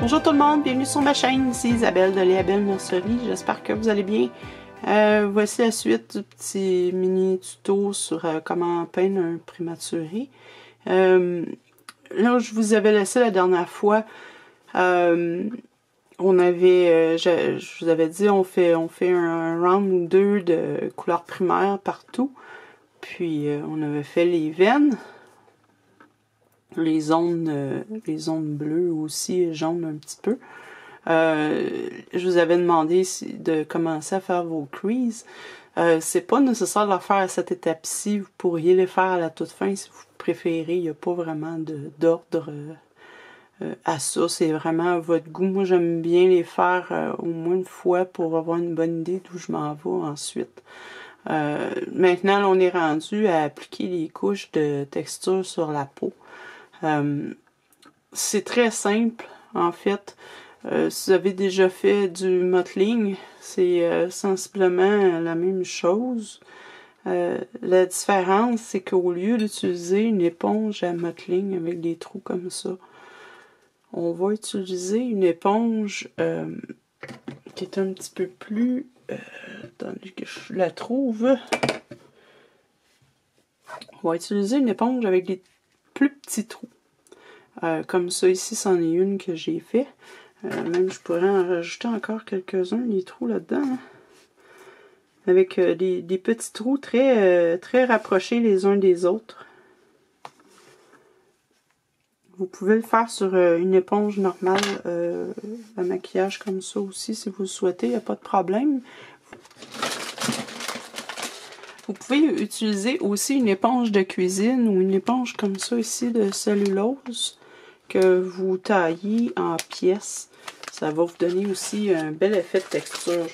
Bonjour tout le monde, bienvenue sur ma chaîne, ici Isabelle de Léabelle Nurserie, j'espère que vous allez bien. Voici la suite du petit mini tuto sur comment peindre un prématuré. Là, je vous avais laissé la dernière fois, je vous avais dit on fait un round ou deux de couleurs primaires partout, puis on avait fait les veines. Les zones bleues aussi, jaunes un petit peu. Je vous avais demandé de commencer à faire vos creases. C'est pas nécessaire de le faire à cette étape-ci. Vous pourriez les faire à la toute fin si vous préférez. Il n'y a pas vraiment d'ordre à ça. C'est vraiment à votre goût. Moi, j'aime bien les faire au moins une fois pour avoir une bonne idée d'où je m'en vais ensuite. Maintenant, on est rendu à appliquer les couches de texture sur la peau. C'est très simple en fait. Si vous avez déjà fait du mottling, c'est sensiblement la même chose. La différence, c'est qu'au lieu d'utiliser une éponge à mottling avec des trous comme ça, on va utiliser une éponge qui est un petit peu plus... attendez que je la trouve. On va utiliser une éponge avec des plus petits trous. Comme ça, ici, c'en est une que j'ai fait. Même, je pourrais en rajouter encore quelques-uns, des trous là-dedans. Hein. Avec des petits trous très rapprochés les uns des autres. Vous pouvez le faire sur une éponge normale à maquillage comme ça aussi, si vous le souhaitez, il n'y a pas de problème. Vous pouvez utiliser aussi une éponge de cuisine ou une éponge comme ça ici de cellulose que vous taillez en pièces. Ça va vous donner aussi un bel effet de texture.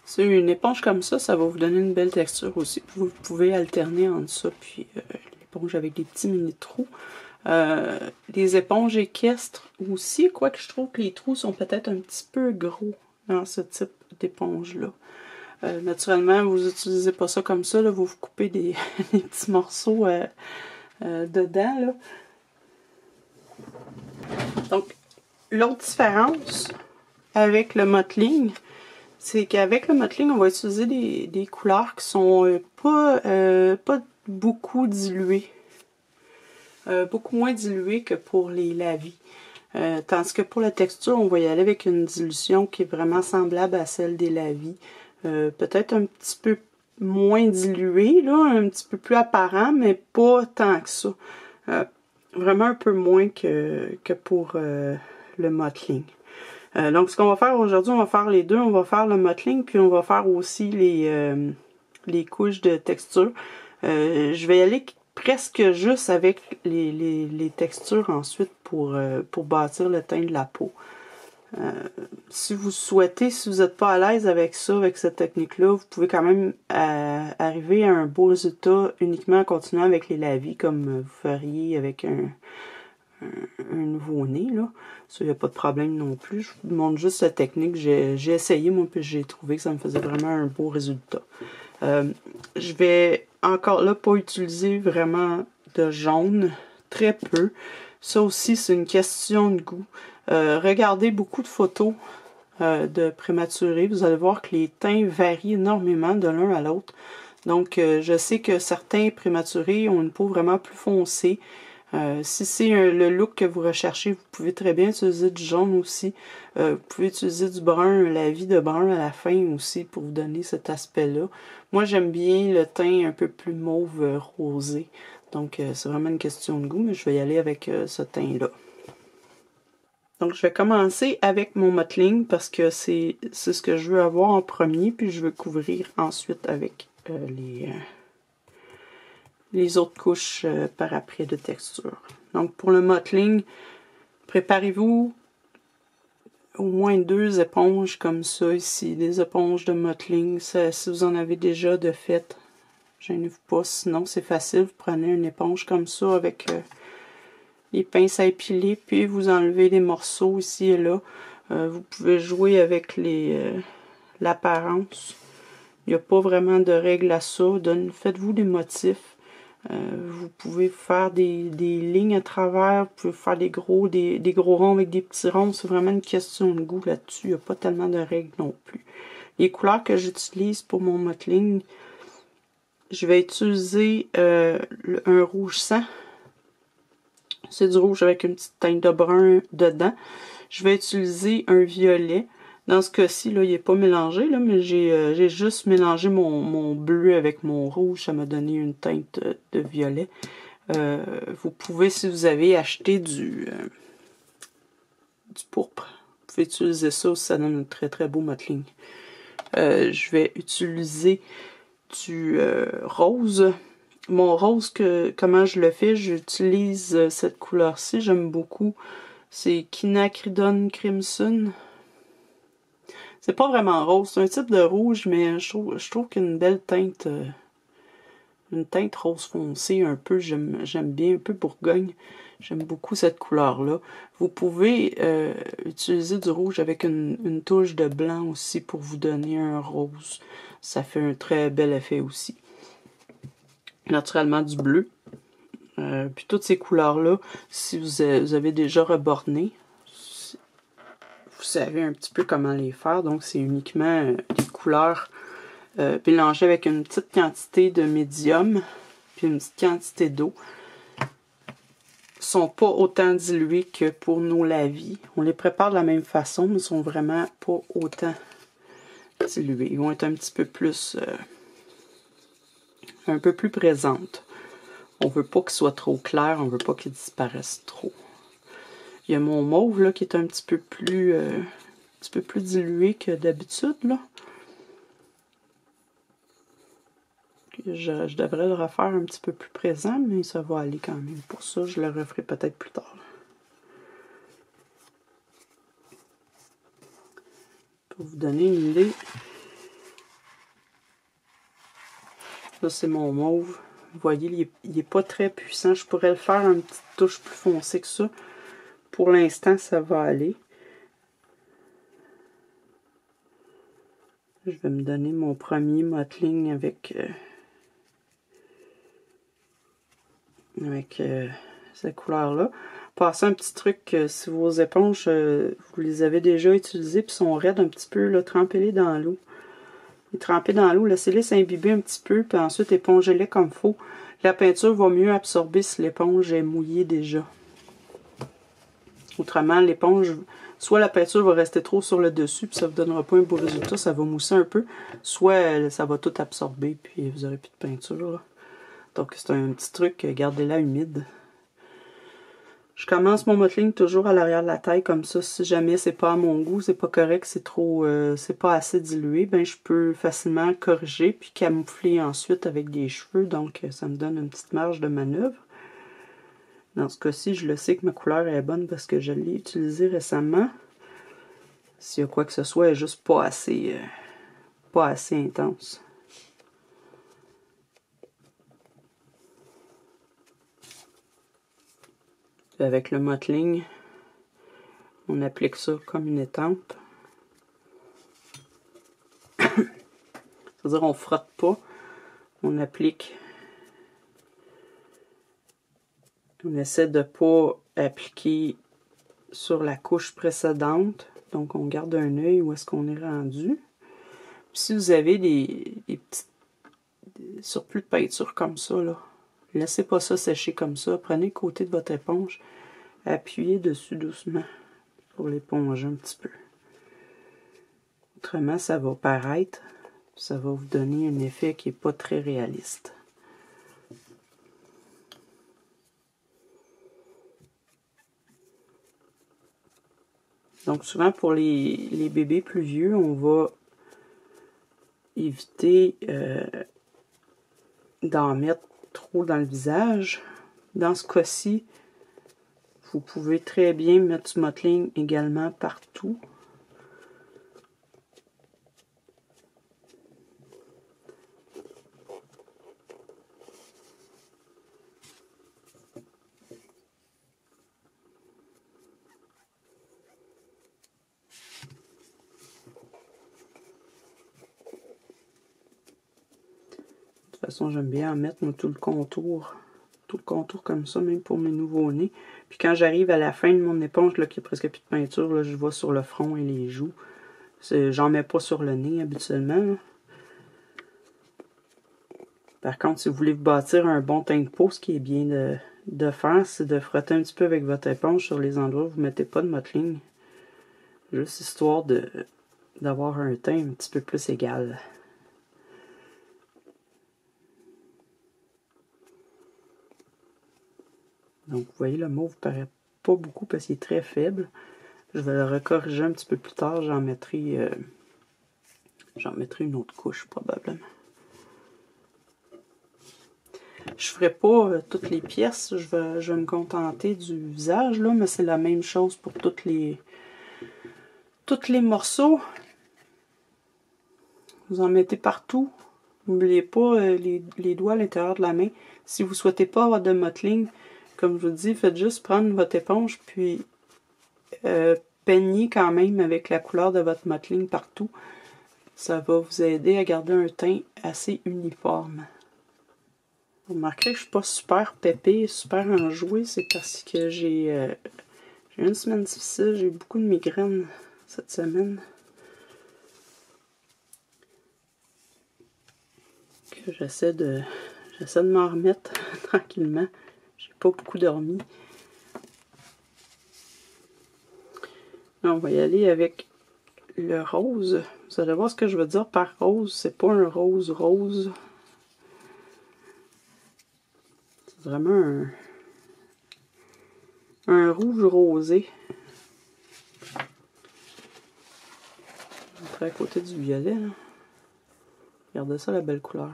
C'est une éponge comme ça, ça va vous donner une belle texture aussi. Vous pouvez alterner entre ça puis l'éponge avec des petits mini trous. Les éponges équestres aussi, quoique je trouve que les trous sont peut-être un petit peu gros dans ce type d'éponge-là. Naturellement, vous n'utilisez pas ça comme ça, là, vous coupez des petits morceaux dedans. Là. Donc, l'autre différence avec le mottling, c'est qu'avec le mottling, on va utiliser des couleurs qui sont pas beaucoup diluées. Beaucoup moins diluées que pour les lavis. Tandis que pour la texture, on va y aller avec une dilution qui est vraiment semblable à celle des lavis. Peut-être un petit peu moins dilué, là, un petit peu plus apparent, mais pas tant que ça. Vraiment un peu moins que pour le mottling. Donc ce qu'on va faire aujourd'hui, on va faire les deux. On va faire le mottling, puis on va faire aussi les couches de texture. Je vais y aller presque juste avec les textures ensuite pour bâtir le teint de la peau. Si vous souhaitez, si vous n'êtes pas à l'aise avec ça, avec cette technique-là, vous pouvez quand même arriver à un beau résultat uniquement en continuant avec les lavis comme vous feriez avec un nouveau-né. Ça, il n'y a pas de problème non plus. Je vous montre juste la technique. J'ai essayé, moi, puis j'ai trouvé que ça me faisait vraiment un beau résultat. Je vais encore là pas utiliser vraiment de jaune, très peu. Ça aussi, c'est une question de goût. Regardez beaucoup de photos de prématurés. Vous allez voir que les teints varient énormément de l'un à l'autre. Donc, je sais que certains prématurés ont une peau vraiment plus foncée. Si c'est le look que vous recherchez, vous pouvez très bien utiliser du jaune aussi. Vous pouvez utiliser du brun, la vie de brun à la fin aussi pour vous donner cet aspect-là. Moi, j'aime bien le teint un peu plus mauve rosé. Donc, c'est vraiment une question de goût, mais je vais y aller avec ce teint-là. Donc, je vais commencer avec mon mottling parce que c'est ce que je veux avoir en premier, puis je veux couvrir ensuite avec les autres couches par après de texture. Donc, pour le mottling, préparez-vous au moins 2 éponges comme ça ici, des éponges de mottling. Si vous en avez déjà de fait, gênez-vous pas, sinon c'est facile. Vous prenez une éponge comme ça avec les pinces à épiler, puis vous enlevez les morceaux ici et là. Vous pouvez jouer avec l'apparence. Il n'y a pas vraiment de règle à ça. Faites-vous des motifs. Vous pouvez faire des lignes à travers, vous pouvez faire des gros ronds avec des petits ronds. C'est vraiment une question de goût là-dessus. Il n'y a pas tellement de règles non plus. Les couleurs que j'utilise pour mon mottling, je vais utiliser un rouge sang. C'est du rouge avec une petite teinte de brun dedans. Je vais utiliser un violet. Dans ce cas-ci, là, il n'est pas mélangé, là, mais j'ai juste mélangé mon bleu avec mon rouge. Ça m'a donné une teinte de violet. Vous pouvez, si vous avez acheté du pourpre, vous pouvez utiliser ça aussi, ça donne un très très beau mottling. Je vais utiliser du rose. Mon rose, comment je le fais, j'utilise cette couleur-ci, j'aime beaucoup. C'est Quinacridone Crimson. C'est pas vraiment rose, c'est un type de rouge, mais je trouve qu'il y a une belle teinte, une teinte rose foncé un peu, j'aime bien, un peu bourgogne. J'aime beaucoup cette couleur-là. Vous pouvez utiliser du rouge avec une touche de blanc aussi pour vous donner un rose. Ça fait un très bel effet aussi. Naturellement du bleu. Puis toutes ces couleurs-là, si vous avez déjà reborné, vous savez un petit peu comment les faire. Donc c'est uniquement des couleurs mélangées avec une petite quantité de médium, puis une petite quantité d'eau. Sont pas autant dilués que pour nos lavis. On les prépare de la même façon, mais ils sont vraiment pas autant dilués. Ils vont être un petit peu plus un peu plus présentes. On veut pas qu'ils soient trop clairs, on veut pas qu'ils disparaissent trop. Il y a mon mauve là qui est un petit peu plus dilué que d'habitude là. Je devrais le refaire un petit peu plus présent, mais ça va aller quand même. Pour ça, je le referai peut-être plus tard. Pour vous donner une idée. Là, c'est mon mauve. Vous voyez, il n'est pas très puissant. Je pourrais le faire une petite touche plus foncée que ça. Pour l'instant, ça va aller. Je vais me donner mon premier mottling avec cette couleur-là. Passez un petit truc, si vos éponges, vous les avez déjà utilisées et sont raides un petit peu, trempez-les dans l'eau. Les trempez dans l'eau, laissez-les s'imbiber un petit peu, puis ensuite épongez-les comme il faut. La peinture va mieux absorber si l'éponge est mouillée déjà. Autrement, l'éponge, soit la peinture va rester trop sur le dessus, puis ça ne vous donnera pas un beau résultat, ça va mousser un peu, soit ça va tout absorber, puis vous n'aurez plus de peinture. Là. Donc c'est un petit truc, gardez-la humide. Je commence mon mottling toujours à l'arrière de la taille, comme ça, si jamais c'est pas à mon goût, c'est pas correct, c'est trop, c'est pas assez dilué, ben je peux facilement corriger, puis camoufler ensuite avec des cheveux, donc ça me donne une petite marge de manœuvre. Dans ce cas-ci, je le sais que ma couleur est bonne parce que je l'ai utilisée récemment. S'il y a quoi que ce soit, elle est juste pas assez intense. Puis avec le mottling, on applique ça comme une étampe. C'est-à-dire on frotte pas, on applique. On essaie de ne pas appliquer sur la couche précédente. Donc, on garde un œil où est-ce qu'on est rendu. Puis, si vous avez des petits surplus de peinture comme ça, là, laissez pas ça sécher comme ça. Prenez le côté de votre éponge, appuyez dessus doucement pour l'éponger un petit peu. Autrement, ça va paraître. Ça va vous donner un effet qui n'est pas très réaliste. Donc souvent pour les bébés plus vieux, on va éviter d'en mettre trop dans le visage. Dans ce cas-ci, vous pouvez très bien mettre du mottling également partout. façon, j'aime bien en mettre moi, tout le contour comme ça, même pour mes nouveaux-nés. Puis quand j'arrive à la fin de mon éponge, là, qu'il n'y a presque plus de peinture, là, je vois sur le front et les joues. J'en mets pas sur le nez habituellement. Là. Par contre, si vous voulez vous bâtir un bon teint de peau, ce qui est bien de faire, c'est de frotter un petit peu avec votre éponge sur les endroits où vous ne mettez pas de mottling. Juste histoire d'avoir un teint un petit peu plus égal. Donc, vous voyez, le mauve paraît pas beaucoup parce qu'il est très faible. Je vais le recorriger un petit peu plus tard. J'en mettrai une autre couche, probablement. Je ferai pas toutes les pièces. Je vais me contenter du visage, là, mais c'est la même chose pour tous les morceaux. Vous en mettez partout. N'oubliez pas les doigts à l'intérieur de la main. Si vous ne souhaitez pas avoir de mottling, comme je vous dis, faites juste prendre votre éponge puis peignez quand même avec la couleur de votre mottling partout. Ça va vous aider à garder un teint assez uniforme. Vous remarquerez que je ne suis pas super pépée, super enjouée. C'est parce que j'ai une semaine difficile. J'ai eu beaucoup de migraines cette semaine. Que j'essaie de m'en remettre tranquillement. J'ai pas beaucoup dormi. Là, on va y aller avec le rose. Vous allez voir ce que je veux dire par rose. C'est pas un rose rose. C'est vraiment un rouge rosé. Après à côté du violet. Là. Regardez ça, la belle couleur.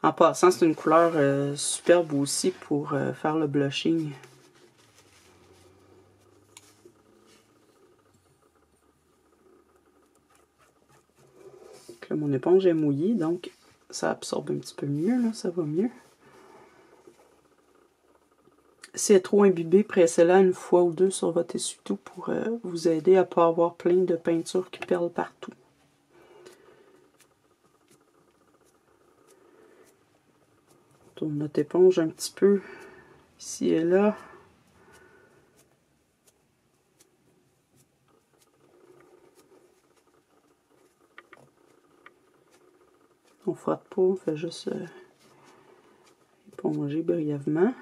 En passant, c'est une couleur superbe aussi pour faire le blushing. Donc là, mon éponge est mouillée, donc ça absorbe un petit peu mieux, là, ça va mieux. Si elle est trop imbibée, pressez-la une fois ou deux sur votre essuie-tout pour vous aider à ne pas avoir plein de peinture qui perle partout. On tourne notre éponge un petit peu ici et là. On frotte pas, on fait juste éponger brièvement.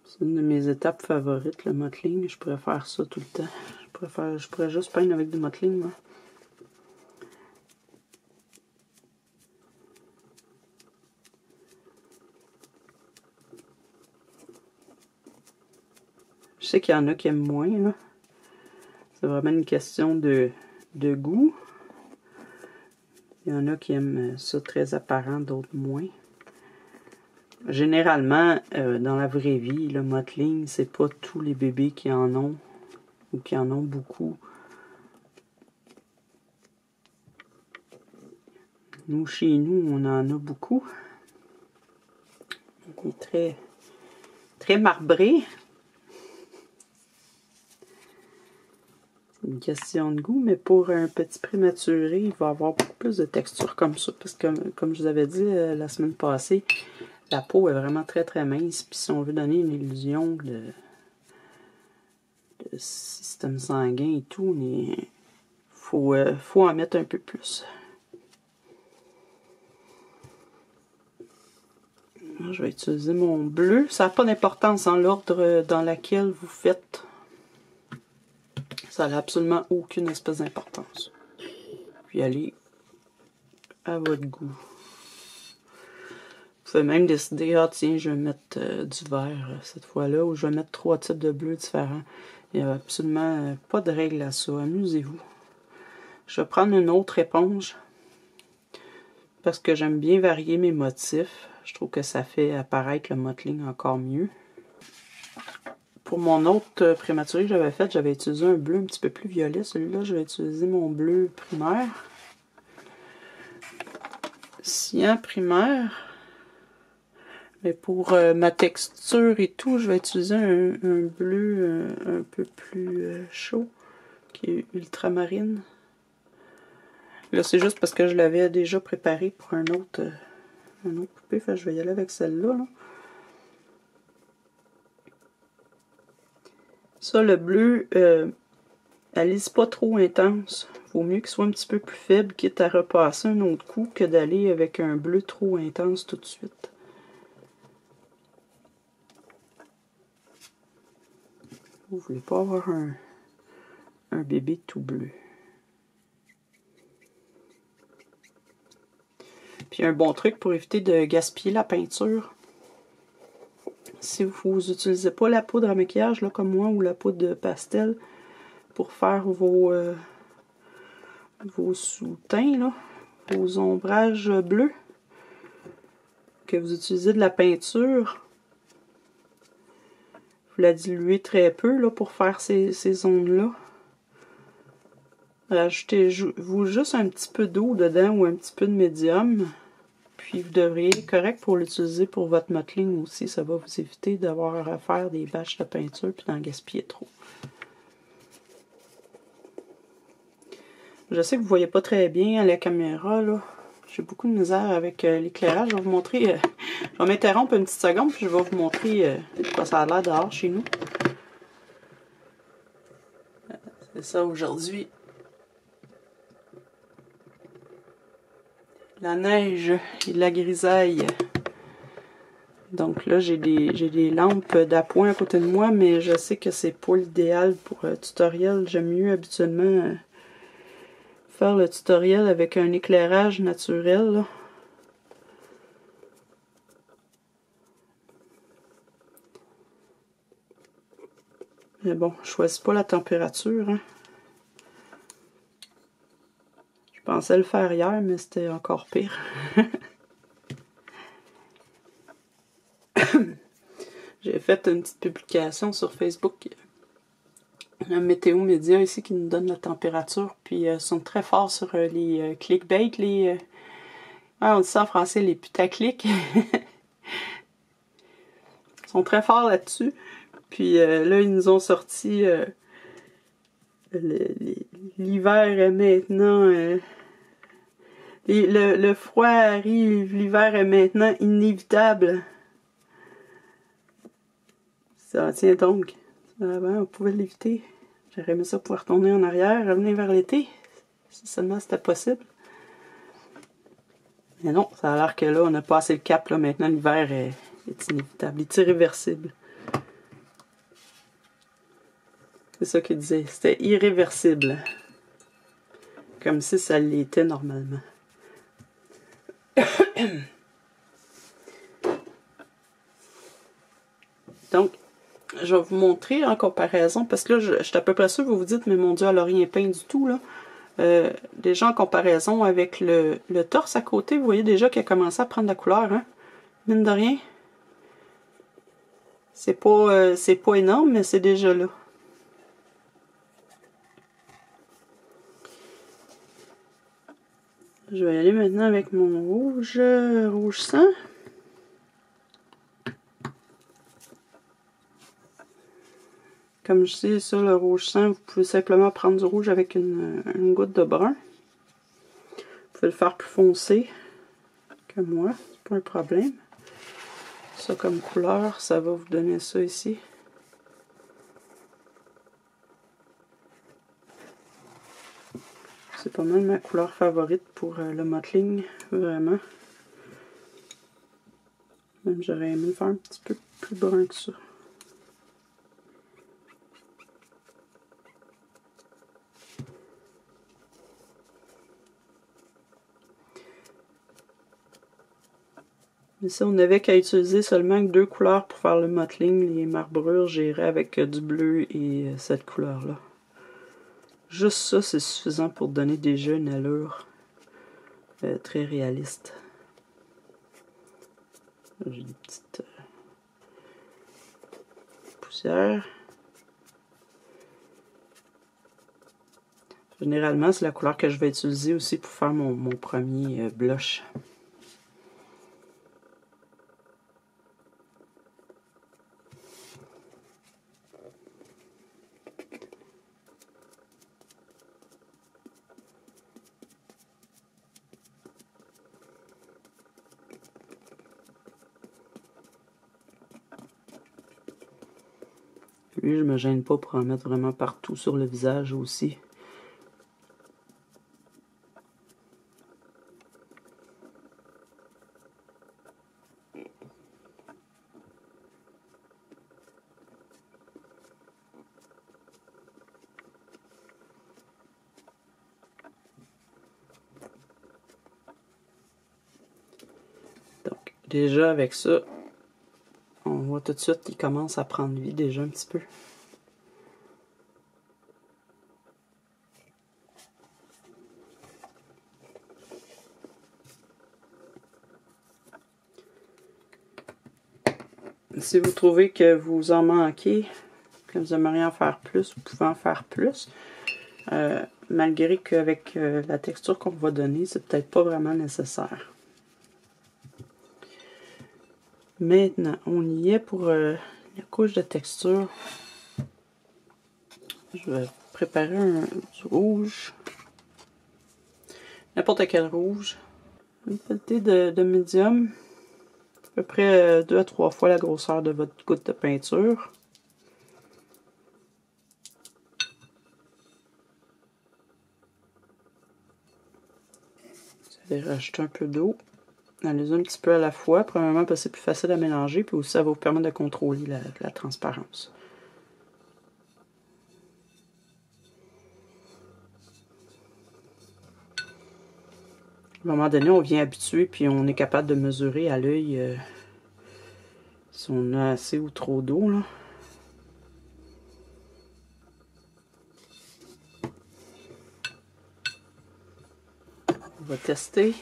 C'est une de mes étapes favorites, le mottling. Je pourrais faire ça tout le temps. Je pourrais juste peindre avec du mottling, moi. Je sais qu'il y en a qui aiment moins, là. C'est vraiment une question de goût. Il y en a qui aiment ça très apparent, d'autres moins. Généralement, dans la vraie vie, le mottling, c'est pas tous les bébés qui en ont ou qui en ont beaucoup. Nous, chez nous, on en a beaucoup. Il est très, très marbré. C'est une question de goût, mais pour un petit prématuré, il va avoir beaucoup plus de texture comme ça. Parce que, comme je vous avais dit la semaine passée, la peau est vraiment très très mince. Puis si on veut donner une illusion de système sanguin et tout, il faut en mettre un peu plus. Je vais utiliser mon bleu. Ça n'a pas d'importance en l'ordre dans lequel vous faites. Ça n'a absolument aucune espèce d'importance. Puis allez à votre goût. Vous pouvez même décider, ah tiens, je vais mettre du vert cette fois-là, ou je vais mettre 3 types de bleu différents. Il n'y a absolument pas de règle à ça. Amusez-vous. Je vais prendre une autre éponge parce que j'aime bien varier mes motifs. Je trouve que ça fait apparaître le mottling encore mieux. Pour mon autre prématuré que j'avais fait, j'avais utilisé un bleu un petit peu plus violet. Celui-là, je vais utiliser mon bleu primaire. Cyan primaire. Mais pour ma texture et tout, je vais utiliser un bleu un peu plus chaud. qui est ultramarine. Là, c'est juste parce que je l'avais déjà préparé pour un autre poupée. Fait que je vais y aller avec celle-là. Là. Ça, le bleu, elle lisse pas trop intense. Vaut mieux qu'il soit un petit peu plus faible, quitte à repasser un autre coup, que d'aller avec un bleu trop intense tout de suite. Vous voulez pas avoir un bébé tout bleu. Puis un bon truc pour éviter de gaspiller la peinture. Si vous n'utilisez pas la poudre à maquillage, là, comme moi, ou la poudre de pastel, pour faire vos sous-teints, là, vos ombrages bleus, que vous utilisez de la peinture, vous la diluez très peu là, pour faire ces zones-là. Rajoutez-vous juste un petit peu d'eau dedans ou un petit peu de médium. Puis vous devriez être correct pour l'utiliser pour votre mottling aussi. Ça va vous éviter d'avoir à faire des bâches de peinture puis d'en gaspiller trop. Je sais que vous ne voyez pas très bien à la caméra, là. J'ai beaucoup de misère avec l'éclairage. Je vais vous montrer... je vais m'interrompre une petite seconde, puis je vais vous montrer quoi ça a l'air dehors chez nous. C'est ça aujourd'hui. La neige et la grisaille. Donc là, j'ai des lampes d'appoint à côté de moi, mais je sais que c'est pas l'idéal pour tutoriel. J'aime mieux habituellement faire le tutoriel avec un éclairage naturel. Là. Mais bon, je choisis pas la température. Hein. Je pensais le faire hier, mais c'était encore pire. J'ai fait une petite publication sur Facebook. Un météo média ici qui nous donne la température. Puis ils sont très forts sur les clickbait, on dit ça en français, les putaclics. Ils sont très forts là-dessus. Puis là, ils nous ont sorti l'hiver est maintenant... le froid arrive, l'hiver est maintenant inévitable. Ça tient donc. Avant, on pouvait l'éviter. J'aurais aimé ça pouvoir tourner en arrière, revenir vers l'été. Si seulement c'était possible. Mais non, ça a l'air que là, on a passé le cap. Là. Maintenant, l'hiver est inévitable. Il est irréversible. C'est ça qu'il disait. C'était irréversible. Comme si ça l'était normalement. Donc, je vais vous montrer en comparaison, parce que là, je suis à peu près sûre que vous vous dites, mais mon Dieu, elle n'a rien peint du tout, là. Déjà en comparaison avec le torse à côté, vous voyez déjà qu'il a commencé à prendre la couleur, hein? Mine de rien. C'est pas énorme, mais c'est déjà là. Je vais y aller maintenant avec mon rouge sang. Comme je sais, ça, le rouge sang, vous pouvez simplement prendre du rouge avec une goutte de brun. Vous pouvez le faire plus foncé que moi, c'est pas un problème. Ça, comme couleur, ça va vous donner ça ici. C'est pas mal ma couleur favorite pour le mottling, vraiment. Même j'aurais aimé le faire un petit peu plus brun que ça. Ici, on n'avait qu'à utiliser seulement 2 couleurs pour faire le mottling. Les marbrures, j'irai avec du bleu et cette couleur-là. Juste ça, c'est suffisant pour donner déjà une allure très réaliste. J'ai des petites poussières. Généralement, c'est la couleur que je vais utiliser aussi pour faire mon premier blush. Lui, je me gêne pas pour en mettre vraiment partout sur le visage aussi. Donc, déjà avec ça, on voit tout de suite qu'il commence à prendre vie déjà un petit peu. Si vous trouvez que vous en manquez, que vous aimeriez en faire plus, vous pouvez en faire plus. Malgré qu'avec la texture qu'on va donner, c'est peut-être pas vraiment nécessaire. Maintenant, on y est pour la couche de texture. Je vais préparer du rouge. N'importe quel rouge. Une qualité de médium. À peu près 2 à 3 fois la grosseur de votre goutte de peinture. Vous allez rajouter un peu d'eau. Allez un petit peu à la fois. Premièrement parce que c'est plus facile à mélanger. Puis aussi ça va vous permettre de contrôler la transparence. À un moment donné, on vient habituer, puis on est capable de mesurer à l'œil si on a assez ou trop d'eau, là. On va tester.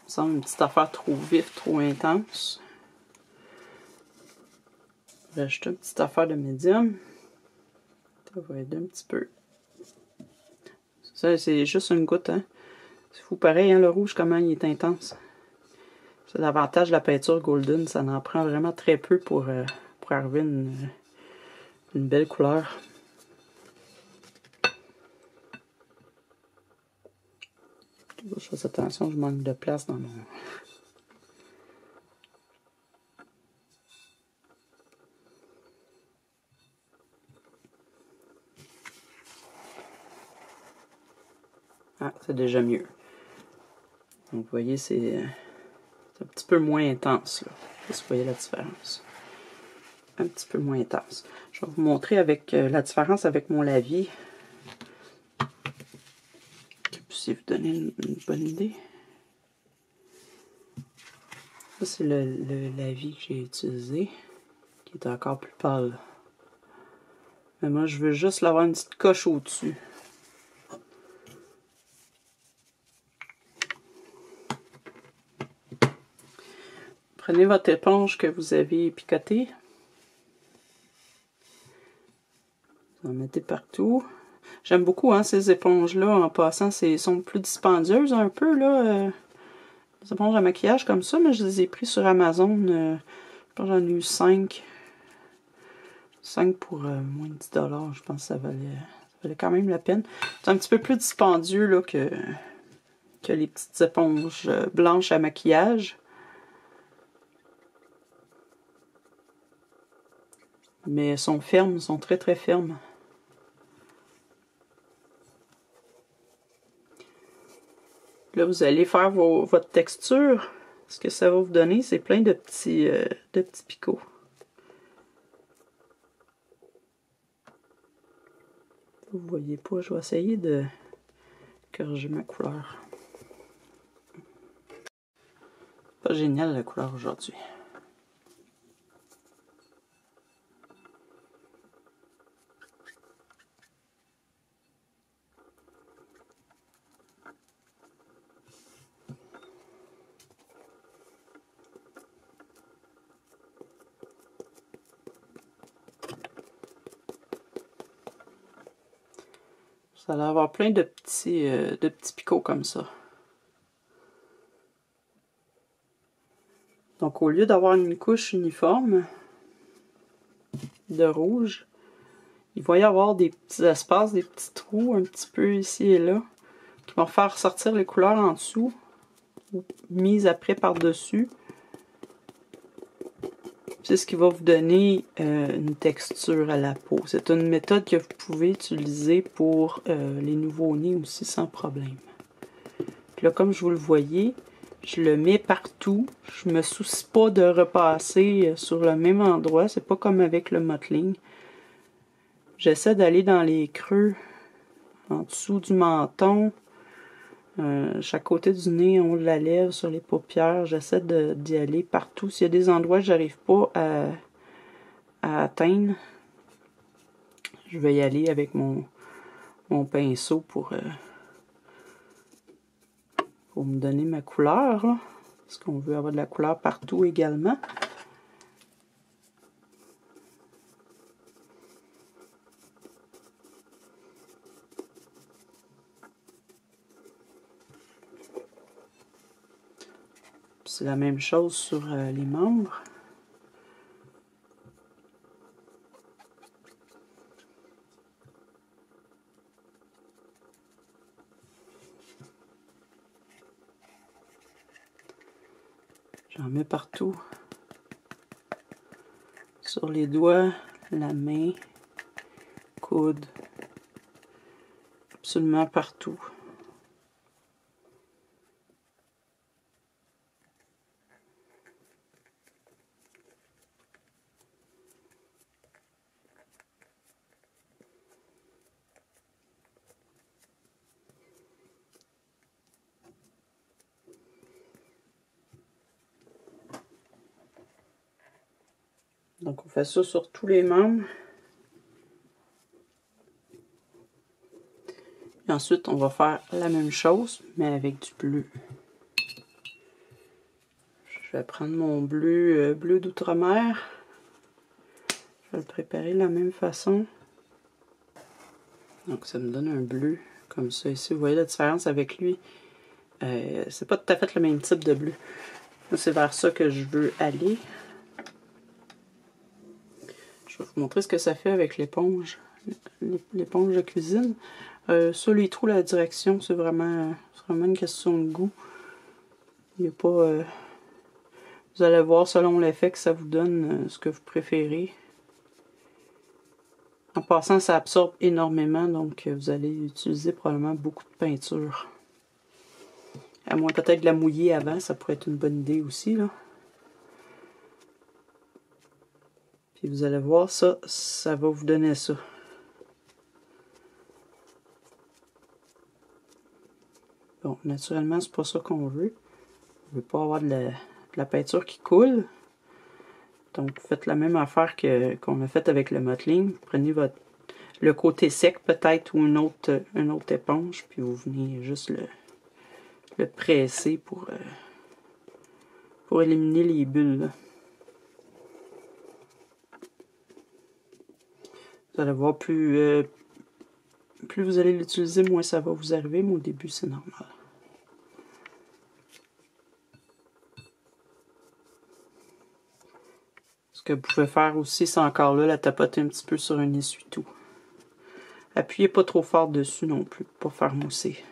Ça me semble une petite affaire trop vive, trop intense. Je vais rajouter une petite affaire de médium. Ça va aider un petit peu. Ça, c'est juste une goutte, hein. C'est fou pareil, hein, le rouge, comment il est intense. C'est l'avantage de la peinture golden, ça en prend vraiment très peu pour arriver à une belle couleur. Je fais attention, je manque de place dans mon... Ah, c'est déjà mieux. Donc, vous voyez, c'est un petit peu moins intense, là. Vous voyez la différence. Un petit peu moins intense. Je vais vous montrer avec la différence avec mon lavis. Si vous donner une bonne idée. Ça, c'est le lavis que j'ai utilisé, qui est encore plus pâle. Mais moi, je veux juste l'avoir une petite coche au-dessus. Prenez votre éponge que vous avez picotée. Vous en mettez partout. J'aime beaucoup hein, ces éponges-là. En passant, sont plus dispendieuses un peu, là. Les éponges à maquillage comme ça, mais je les ai pris sur Amazon. Je pense que j'en ai eu 5. 5 pour moins de 10 $. Je pense que ça valait quand même la peine. C'est un petit peu plus dispendieux là, que les petites éponges blanches à maquillage. Mais elles sont fermes, sont très très fermes. Là, vous allez faire votre texture. Ce que ça va vous donner, c'est plein de petits picots. Vous voyez pas, je vais essayer de corriger ma couleur. Pas génial la couleur aujourd'hui. Vous allez avoir plein de petits picots comme ça. Donc au lieu d'avoir une couche uniforme de rouge, il va y avoir des petits espaces, des petits trous un petit peu ici et là, qui vont faire sortir les couleurs en dessous, ou mises après par-dessus. C'est ce qui va vous donner une texture à la peau. C'est une méthode que vous pouvez utiliser pour les nouveau-nés aussi sans problème. Puis là, comme je vous le voyais, je le mets partout. Je me soucie pas de repasser sur le même endroit. C'est pas comme avec le mottling. J'essaie d'aller dans les creux, en dessous du menton, chaque côté du nez, en haut de la lèvre, sur les paupières. J'essaie d'y aller partout. S'il y a des endroits que j'arrive pas à atteindre, je vais y aller avec mon pinceau pour me donner ma couleur, là, parce qu'on veut avoir de la couleur partout également. C'est la même chose sur les membres. J'en mets partout. Sur les doigts, la main, coude, absolument partout. Donc on fait ça sur tous les membres. Et ensuite on va faire la même chose, mais avec du bleu. Je vais prendre mon bleu, bleu d'outre-mer. Je vais le préparer de la même façon. Donc ça me donne un bleu comme ça ici. Vous voyez la différence avec lui. C'est pas tout à fait le même type de bleu. C'est vers ça que je veux aller. Je vais vous montrer ce que ça fait avec l'éponge. L'éponge de cuisine. Sur les trous, la direction, c'est vraiment une question de goût. Il n'y a pas... vous allez voir selon l'effet que ça vous donne ce que vous préférez. En passant, ça absorbe énormément, donc vous allez utiliser probablement beaucoup de peinture. À moins peut-être de la mouiller avant, ça pourrait être une bonne idée aussi, là. Puis vous allez voir, ça va vous donner ça. Bon, naturellement, c'est pas ça qu'on veut. On veut pas avoir de la peinture qui coule. Donc, vous faites la même affaire qu'on a fait avec le mottling. Vous prenez le côté sec peut-être ou une autre éponge, puis vous venez juste le presser pour éliminer les bulles, là. Vous allez voir, plus vous allez l'utiliser, moins ça va vous arriver, mais au début, c'est normal. Ce que vous pouvez faire aussi, c'est encore là, la tapoter un petit peu sur un essuie-tout. Appuyez pas trop fort dessus non plus, pour faire mousser.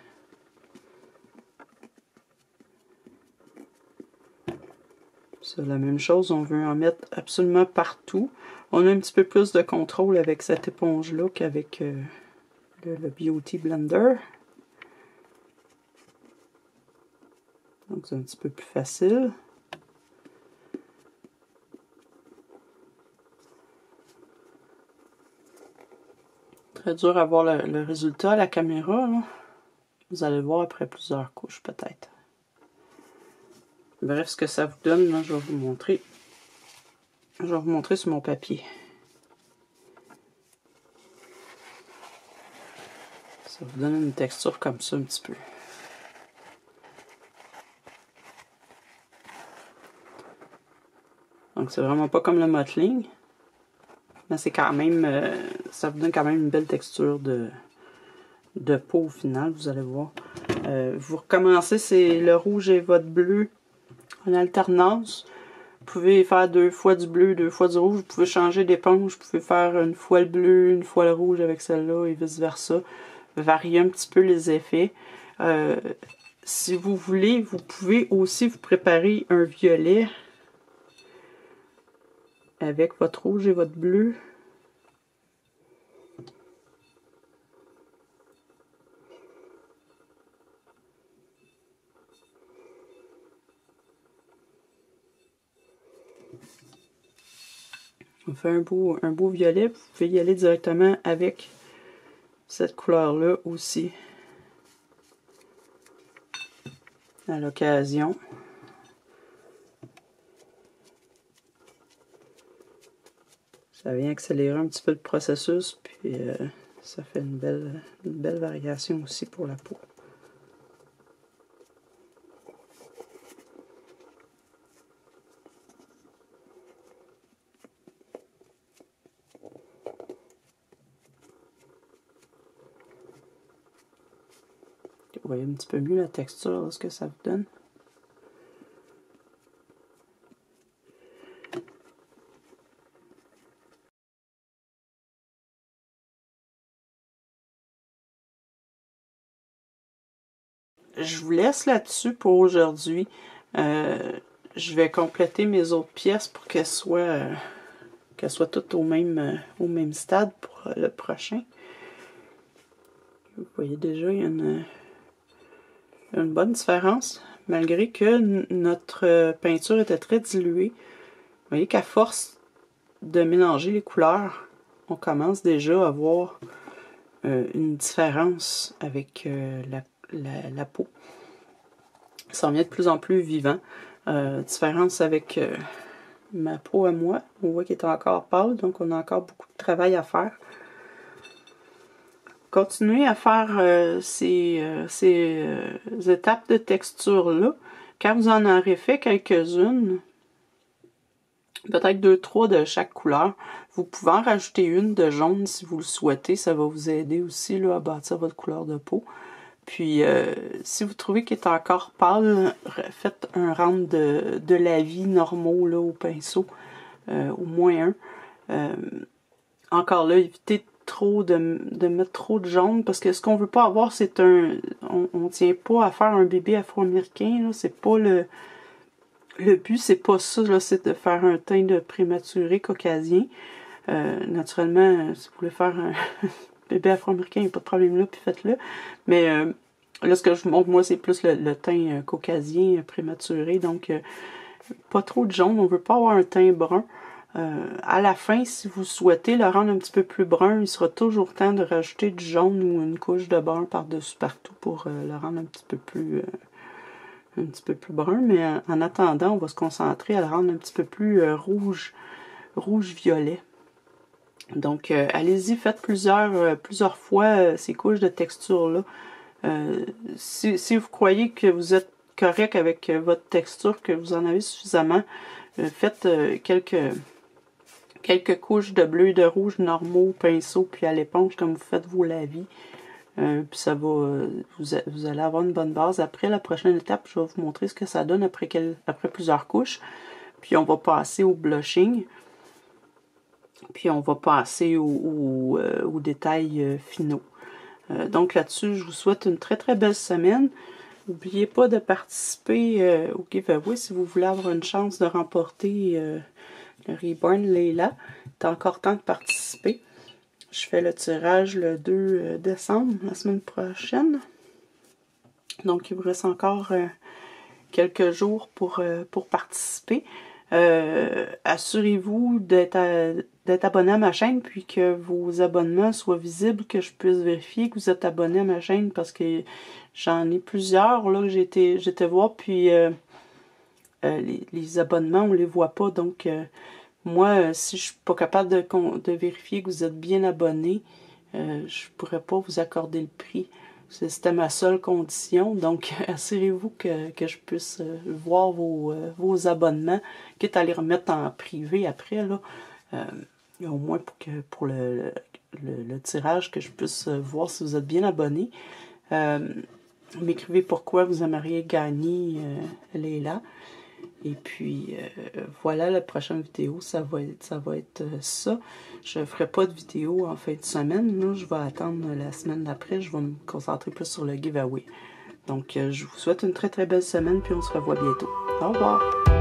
C'est la même chose, on veut en mettre absolument partout. On a un petit peu plus de contrôle avec cette éponge-là qu'avec le Beauty Blender. Donc c'est un petit peu plus facile. Très dur à voir le résultat à la caméra, là. Vous allez le voir après plusieurs couches peut-être. Bref, ce que ça vous donne, là, je vais vous montrer. Je vais vous montrer sur mon papier. Ça vous donne une texture comme ça un petit peu. Donc c'est vraiment pas comme le mottling. Mais c'est quand même, ça vous donne quand même une belle texture de peau au final, vous allez voir. Vous recommencez, c'est le rouge et votre bleu en alternance. Vous pouvez faire 2 fois du bleu, 2 fois du rouge. Vous pouvez changer d'éponge. Vous pouvez faire une fois le bleu, une fois le rouge avec celle-là et vice versa. Varier un petit peu les effets. Si vous voulez, vous pouvez aussi vous préparer un violet. avec votre rouge et votre bleu. On fait un beau violet. Vous pouvez y aller directement avec cette couleur-là aussi. À l'occasion. Ça vient accélérer un petit peu le processus, puis ça fait une belle variation aussi pour la peau. Vous voyez un petit peu mieux la texture, là, ce que ça vous donne. Je vous laisse là-dessus pour aujourd'hui. Je vais compléter mes autres pièces pour qu'elles soient toutes au même stade pour le prochain. Vous voyez déjà, il y a une bonne différence, malgré que notre peinture était très diluée. Vous voyez qu'à force de mélanger les couleurs, on commence déjà à voir une différence avec la peau. Ça en vient de plus en plus vivant. Différence avec ma peau à moi. On voit qu'elle est encore pâle, donc on a encore beaucoup de travail à faire. Continuez à faire ces étapes de texture-là. Quand vous en aurez fait quelques-unes, peut-être 2-3 de chaque couleur, vous pouvez en rajouter une de jaune si vous le souhaitez. Ça va vous aider aussi là, à bâtir votre couleur de peau. Puis, si vous trouvez qu'il est encore pâle, faites un round de lavis normaux là, au pinceau, au moins un. Encore là, évitez trop de mettre trop de jaune, parce que ce qu'on veut pas avoir, c'est on tient pas à faire un bébé afro-américain, c'est pas le but, c'est pas ça, c'est de faire un teint de prématuré caucasien. Naturellement, si vous voulez faire un bébé afro-américain, il n'y a pas de problème là, puis faites-le. Mais là, ce que je vous montre, moi, c'est plus le teint caucasien prématuré, donc pas trop de jaune, on veut pas avoir un teint brun. À la fin, si vous souhaitez le rendre un petit peu plus brun, il sera toujours temps de rajouter du jaune ou une couche de beurre par-dessus partout pour le rendre un petit peu plus brun. Mais en attendant, on va se concentrer à le rendre un petit peu plus rouge-violet. Donc, allez-y, faites plusieurs fois ces couches de texture-là. Si vous croyez que vous êtes correct avec votre texture, que vous en avez suffisamment, faites quelques couches de bleu et de rouge normaux au pinceau puis à l'éponge comme vous faites vos lavis. Puis ça va, vous allez avoir une bonne base. Après, la prochaine étape, je vais vous montrer ce que ça donne après plusieurs couches. Puis on va passer au blushing. Puis on va passer aux détails finaux. Donc là-dessus, je vous souhaite une très très belle semaine. N'oubliez pas de participer au giveaway si vous voulez avoir une chance de remporter le Reborn Layla. Il est encore temps de participer. Je fais le tirage le 2 décembre, la semaine prochaine. Donc, il vous reste encore quelques jours pour participer. Assurez-vous d'être abonné à ma chaîne, puis que vos abonnements soient visibles, que je puisse vérifier que vous êtes abonné à ma chaîne, parce que j'en ai plusieurs là que j'étais voir, puis les abonnements, on les voit pas. Donc, moi, si je suis pas capable de vérifier que vous êtes bien abonné, je pourrais pas vous accorder le prix. C'était ma seule condition. Donc, assurez-vous que je puisse voir vos abonnements, quitte à les remettre en privé après, là. Au moins pour le tirage, que je puisse voir si vous êtes bien abonné. M'écrivez pourquoi vous aimeriez gagner Layla. Et puis, voilà, la prochaine vidéo, ça va être ça. Je ne ferai pas de vidéo en fin de semaine. Là, je vais attendre la semaine d'après. Je vais me concentrer plus sur le giveaway. Donc, je vous souhaite une très très belle semaine, puis on se revoit bientôt. Au revoir!